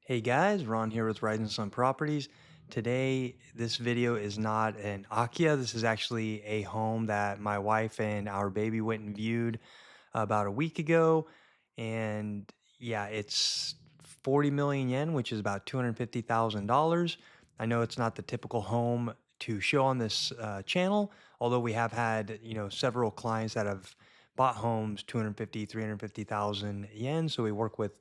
Hey guys, Ron here with Rising Sun Properties. Today, this video is not an Akiya. This is actually a home that my wife and our baby went and viewed about a week ago. And yeah, it's 40 million yen, which is about $250,000. I know it's not the typical home to show on this channel, although we have had, several clients that have bought homes 250, 350,000 yen. So we work with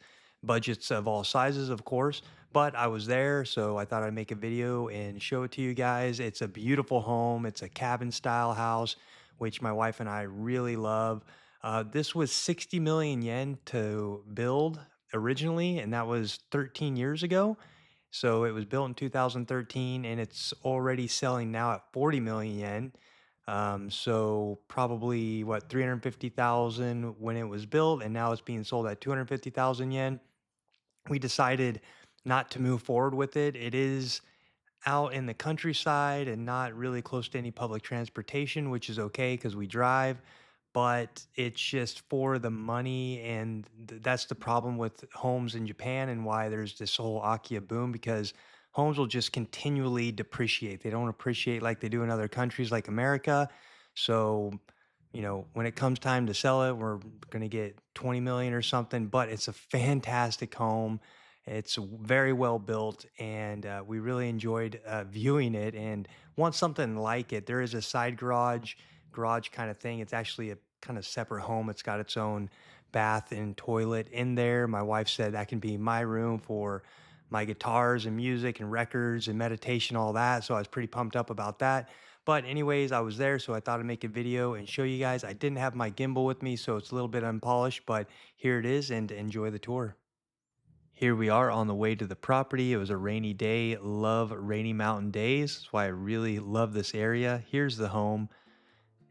budgets of all sizes, of course. But I was there, so I thought I'd make a video and show it to you guys. It's a beautiful home. It's a cabin style house, which my wife and I really love. This was 60 million yen to build originally, and that was 13 years ago. So it was built in 2013, and it's already selling now at 40 million yen. So probably what 350,000 when it was built, and now it's being sold at 250,000 yen. We decided not to move forward with it. It is out in the countryside and not really close to any public transportation, which is okay because we drive, but it's just for the money. And that's the problem with homes in Japan and why there's this whole Akiya boom because homes will just continually depreciate. They don't appreciate like they do in other countries like America. So, when it comes time to sell it, we're going to get 20 million or something, but it's a fantastic home. It's very well built, and we really enjoyed viewing it and want something like it. There is a side garage kind of thing. It's actually a kind of separate home. It's got its own bath and toilet in there. My wife said that can be my room for my guitars and music and records and meditation, all that. So I was pretty pumped up about that. But anyways, I was there, so I thought I'd make a video and show you guys. I didn't have my gimbal with me, so it's a little bit unpolished, but here it is, and enjoy the tour. Here we are on the way to the property. It was a rainy day. Love rainy mountain days. That's why I really love this area. Here's the home.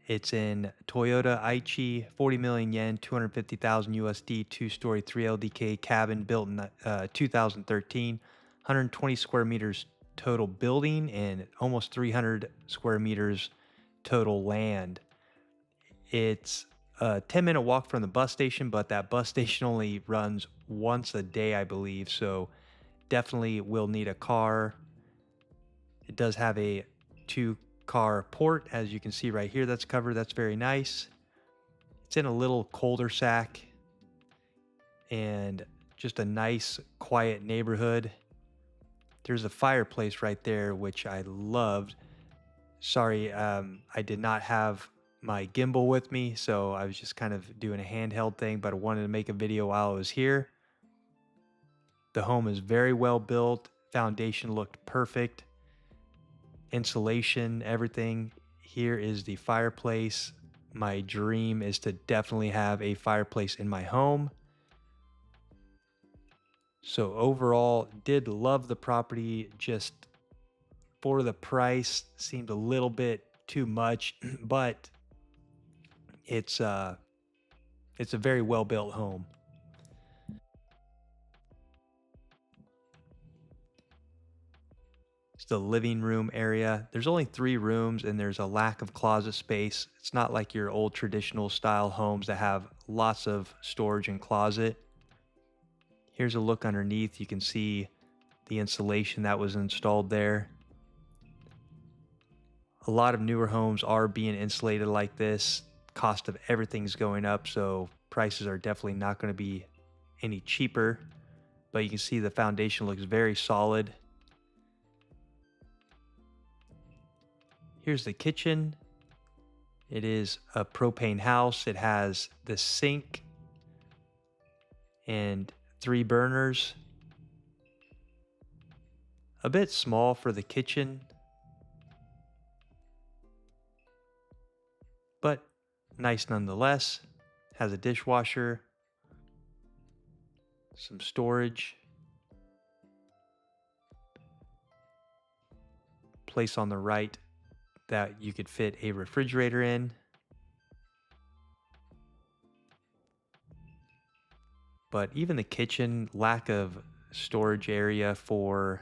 It's in Toyota Aichi, 40 million yen, 250,000 USD, two-story, 3 LDK cabin built in 2013, 120 square meters total building and almost 300 square meters total land. It's a 10-minute walk from the bus station, but that bus station only runs once a day, I believe. So definitely will need a car. It does have a two-car port, as you can see right here. That's covered. That's very nice. It's in a little cul-de-sac and just a nice, quiet neighborhood. There's a fireplace right there, which I loved. Sorry, I did not have my gimbal with me, so I was just kind of doing a handheld thing, but I wanted to make a video while I was here. The home is very well built. Foundation looked perfect. Insulation, everything. Here is the fireplace. My dream is to definitely have a fireplace in my home. So overall, did love the property. Just for the price, seemed a little bit too much, but it's a very well built home. It's the living room area. There's only 3 rooms and there's a lack of closet space. It's not like your old traditional style homes that have lots of storage and closet. Here's a look underneath. You can see the insulation that was installed there. A lot of newer homes are being insulated like this. Cost of everything's going up, so prices are definitely not going to be any cheaper. But you can see the foundation looks very solid. Here's the kitchen. It is a propane house. It has the sink and 3 burners. A bit small for the kitchen, but nice nonetheless. Has a dishwasher, some storage, place on the right that you could fit a refrigerator in. But even the kitchen, lack of storage area for,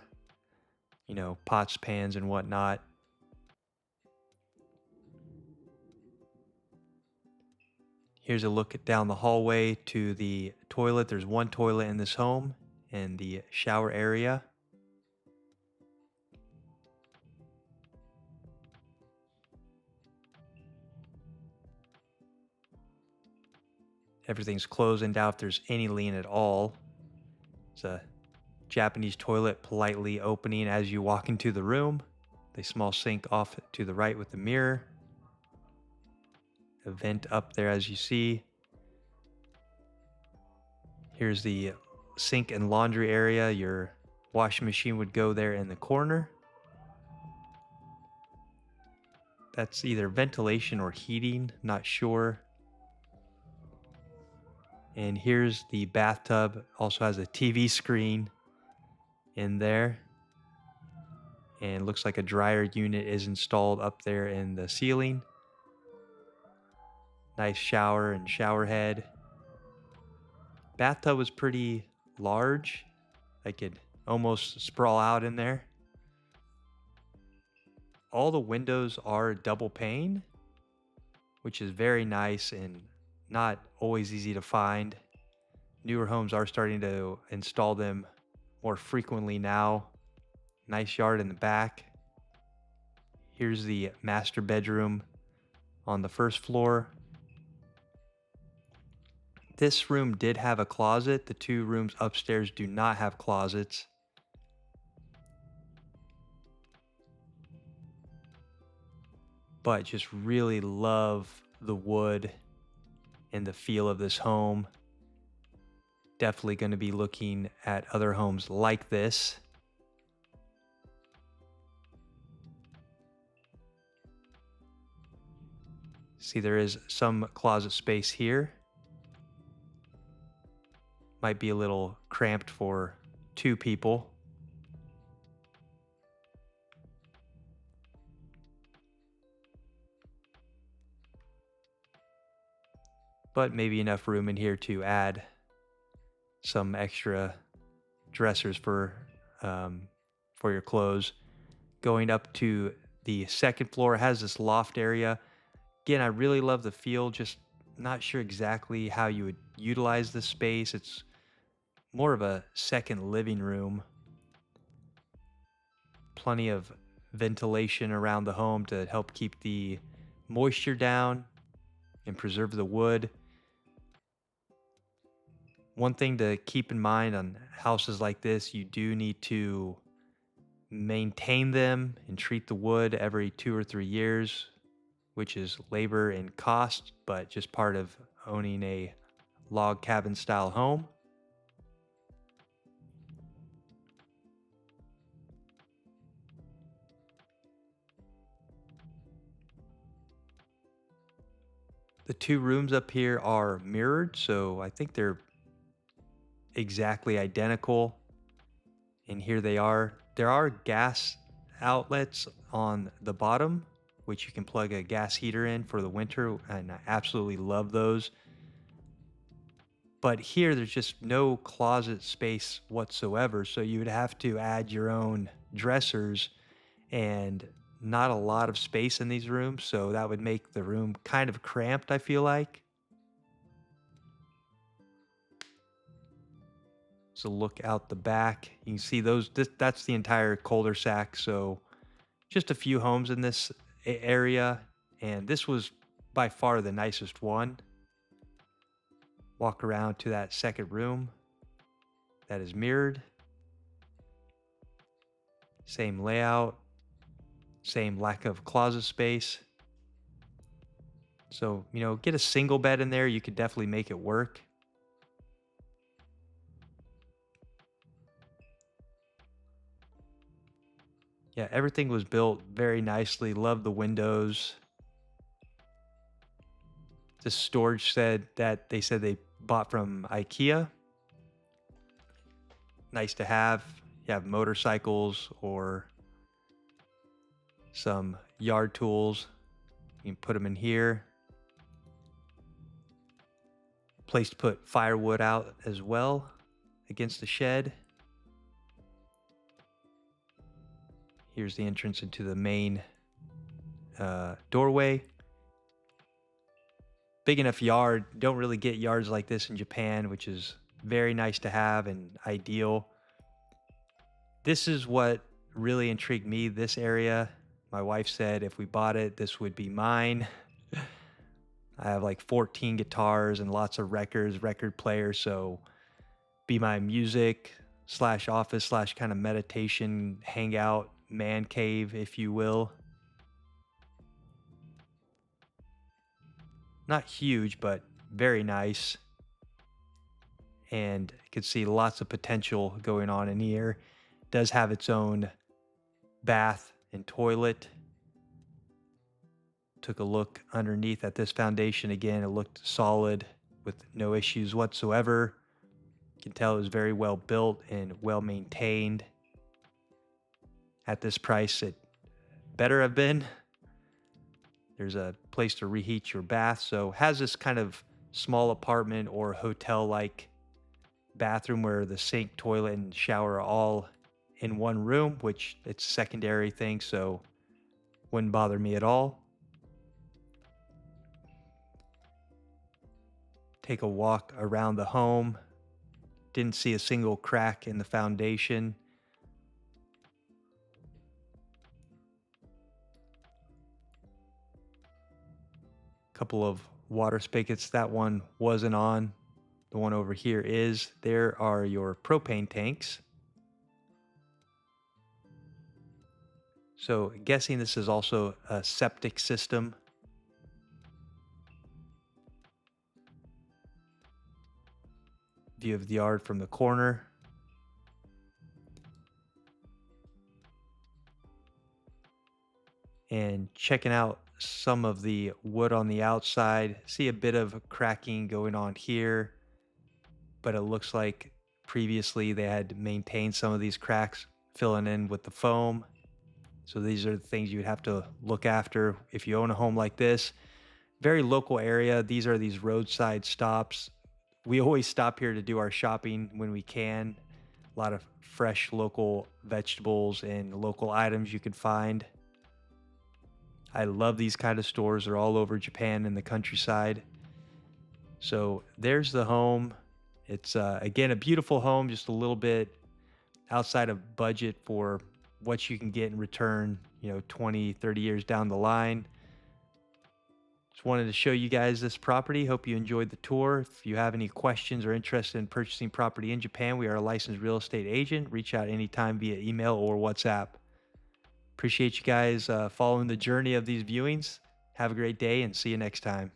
pots, pans, and whatnot. Here's a look down the hallway to the toilet. There's one toilet in this home, and the shower area. Everything's closed and out if there's any lean at all. It's a Japanese toilet politely opening as you walk into the room. The small sink off to the right with the mirror. A vent up there as you see. Here's the sink and laundry area. Your washing machine would go there in the corner. That's either ventilation or heating, not sure. And here's the bathtub. Also has a TV screen in there. And looks like a dryer unit is installed up there in the ceiling. Nice shower and shower head. Bathtub was pretty large. I could almost sprawl out in there. All the windows are double pane, which is very nice and not always easy to find. Newer homes are starting to install them more frequently now. Nice yard in the back. Here's the master bedroom on the first floor. This room did have a closet. The two rooms upstairs do not have closets. But just really love the wood and the feel of this home. Definitely going to be looking at other homes like this. See, there is some closet space here. Might be a little cramped for two people. But maybe enough room in here to add some extra dressers for your clothes. Going up to the second floor, it has this loft area. Again, I really love the feel, just not sure exactly how you would utilize this space. It's more of a second living room. Plenty of ventilation around the home to help keep the moisture down and preserve the wood. One thing to keep in mind on houses like this, you do need to maintain them and treat the wood every 2 or 3 years, which is labor and cost, but just part of owning a log cabin style home. The two rooms up here are mirrored, so I think they're exactly identical. And here they are. There are gas outlets on the bottom, which you can plug a gas heater in for the winter, and I absolutely love those. But here, there's just no closet space whatsoever, so you would have to add your own dressers, and not a lot of space in these rooms, so that would make the room kind of cramped, I feel like. So look out the back. You can see that's the entire cul-de-sac, so just a few homes in this area, and this was by far the nicest one. Walk around to that second room that is mirrored. Same layout, same lack of closet space. So, get a single bed in there, you could definitely make it work. Yeah, everything was built very nicely. Love the windows. The storage said that they bought from Akiya. Nice to have. You have motorcycles or some yard tools. You can put them in here. Place to put firewood out as well against the shed. Here's the entrance into the main doorway. Big enough yard. Don't really get yards like this in Japan, which is very nice to have and ideal. This is what really intrigued me, this area. My wife said if we bought it, this would be mine. I have like 14 guitars and lots of records, record players, so be my music slash office slash kind of meditation hangout man cave, if you will. Not huge, but very nice. And you can see lots of potential going on in here. Does have its own bath and toilet. Took a look underneath at this foundation again. It looked solid with no issues whatsoever. You can tell it was very well built and well maintained. At this price, it better have been. There's a place to reheat your bath. So has this kind of small apartment or hotel-like bathroom where the sink, toilet, and shower are all in one room, which it's a secondary thing, so wouldn't bother me at all. Take a walk around the home. Didn't see a single crack in the foundation. Couple of water spigots. That one wasn't on. The one over here is. There are your propane tanks. So guessing this is also a septic system. View of the yard from the corner. And checking out some of the wood on the outside. See a bit of cracking going on here, but it looks like previously they had maintained some of these cracks, filling in with the foam. So these are the things you would have to look after if you own a home like this. Very local area. These are these roadside stops. We always stop here to do our shopping when we can. A lot of fresh local vegetables and local items you could find. I love these kind of stores. They're all over Japan in the countryside. So there's the home. It's again a beautiful home, just a little bit outside of budget for what you can get in return, 20, 30 years down the line. Just wanted to show you guys this property. Hope you enjoyed the tour. If you have any questions or interested in purchasing property in Japan, we are a licensed real estate agent. Reach out anytime via email or WhatsApp. Appreciate you guys following the journey of these viewings. Have a great day and see you next time.